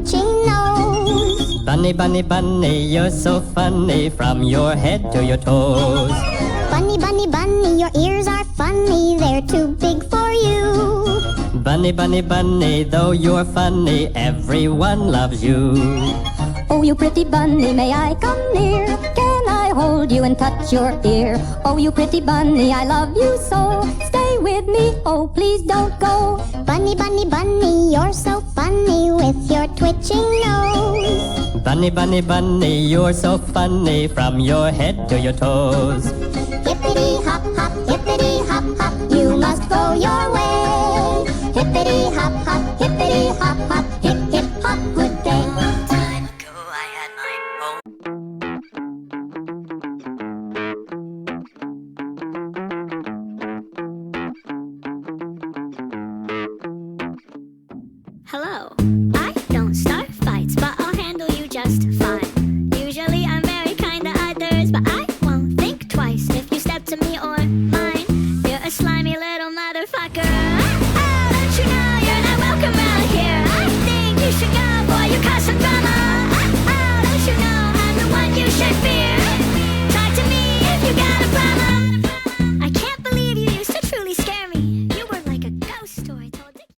twitching nose. Bunny, bunny, bunny, you're so funny from your head to your toes. Bunny, bunny, bunny, your ears are funny, they're too big for you. Bunny, bunny, bunny, though you're funny, everyone loves you. Oh, you pretty bunny, may I come near? Can I hold you and touch your ear? Oh, you pretty bunny, I love you so. Stay with me, oh, please don't go. Bunny, bunny, bunny, you're so funny with your twitching nose. Bunny, bunny, bunny, you're so funny from your head to your toes.